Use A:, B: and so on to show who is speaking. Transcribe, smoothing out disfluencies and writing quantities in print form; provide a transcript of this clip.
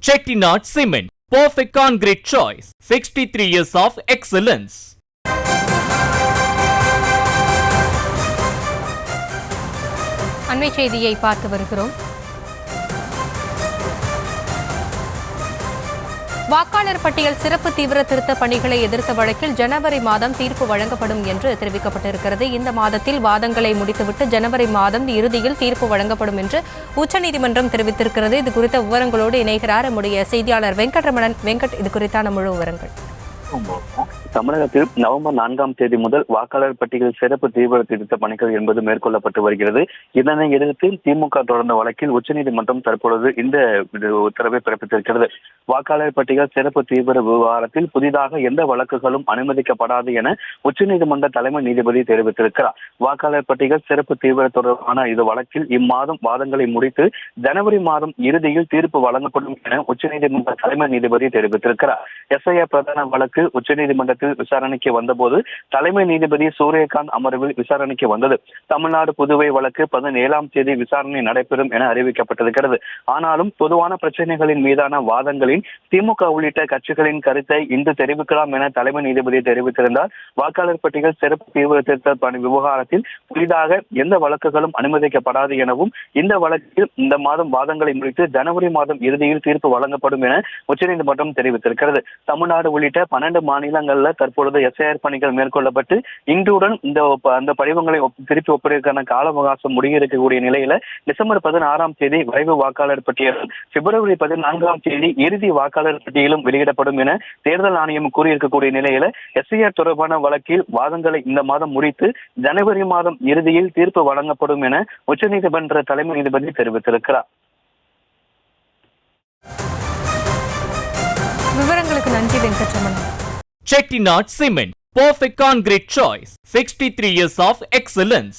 A: Chettinad Cement, perfect concrete choice. 63 years of excellence.
B: அண்மை செய்தியை பார்த்து வருகிறோம். வாக்காளர் பட்டியல் சிறப்பு தீவிர திருத்த பணிகளை எதிர்த்த வழக்கில் ஜனவரி மாதம் தீர்ப்பு வழங்கப்படும் என்று தெரிவிக்கப்பட்டிருக்கிறது. இந்த மாதத்தில் வாதங்களை முடித்துவிட்டு ஜனவரி மாதம் இறுதியில் தீர்ப்பு வழங்கப்படும் என்று உச்சநீதிமன்றம் தெரிவித்திருக்கிறது. இது குறித்த விவரங்களோடு இணைகிறார் நம்முடைய செய்தியாளர் வெங்கட்ரமணன். வெங்கட், இது குறித்தான முழு விவரங்கள்.
C: தமிழகத்தில் நவம்பர் 4ஆம் தேதி முதல் வாக்காளர் பட்டியல் சிறப்பு தீவிர திருத்த பணிகள் என்பது மேற்கொள்ளப்பட்டு வருகிறது. இதனை எதிர்த்து திமுக தொடர்ந்த வழக்கில் உச்சநீதிமன்றம் தற்பொழுது இந்த உத்தரவை பிறப்பித்திருக்கிறது. வாக்காளர் பட்டியல் சிறப்பு தீவிர விவகாரத்தில் புதிதாக எந்த வழக்குகளும் அனுமதிக்கப்படாது என உச்சநீதிமன்ற தலைமை நீதிபதி தெரிவித்திருக்கிறார். வாக்காளர் பட்டியல் சிறப்பு தீவிர தொடர்பான இது வழக்கில் இம்மாதம் வாதங்களை முடித்து ஜனவரி மாதம் இறுதியில் தீர்ப்பு வழங்கப்படும் என உச்சநீதிமன்ற தலைமை நீதிபதி தெரிவித்திருக்கிறார். எஸ்ஐஆர் பிரதான வழக்கு உச்சநீதிமன்றத்தில் விசாரணைக்கு வந்தபோது தலைமை நீதிபதி சூரியகாந்த் அமர்வில் விசாரணைக்கு வந்தது. தமிழ்நாடு புதுவை வழக்கு 17ஆம் தேதி விசாரணை நடைபெறும் என அறிவிக்கப்பட்டிருக்கிறது. ஆனாலும் பொதுவான பிரச்சனைகளின் மீதான வாதங்களில் திமுக உள்ளிட்ட கட்சிகளின் கருத்தை இன்று தெரிவிக்கலாம் என தலைமை நீதிபதி தெரிவித்திருந்தார். வாக்காளர் பட்டியல் சிறப்பு தீவிர திருத்த பணி விவகாரத்தில் புதிதாக எந்த வழக்குகளும் அனுமதிக்கப்படாது எனவும் இந்த வழக்கில் இந்த மாதம் வாதங்களை முடித்து ஜனவரி மாதம் இறுதியில் தீர்ப்பு வழங்கப்படும் என உச்சநீதிமன்றம் தெரிவித்திருக்கிறது. தமிழ்நாடு உள்ளிட்ட 12 மாநிலங்களில் தற்பொழுது எஸ்ஐஆர் பணிகள் மேற்கொள்ளப்பட்டு இன்றுடன் அந்த படிவங்களை திருப்பி ஒப்படைக்கான கால அவகாசம் முடிய இருக்கக்கூடிய நிலையில டிசம்பர் 16ஆம் தேதி விரைவு வாக்காளர் பட்டியலும் பிப்ரவரி 14ஆம் தேதி இறுதி வாக்காளர் பட்டியலும் வெளியிடப்படும் என தேர்தல் ஆணையம் கூறியிருக்கக்கூடிய நிலையில எஸ்ஐஆர் தொடர்பான வழக்கில் வாதங்களை இந்த மாதம் முடித்து ஜனவரி மாதம் இறுதியில் தீர்ப்பு வழங்கப்படும் என உச்சநீதிமன்ற தலைமை நீதிபதி தெரிவித்திருக்கிறார்.
B: விவரங்களுக்கு நன்றி Venkataramanan.
A: Chettinad Cement, perfect concrete choice. 63 years of excellence.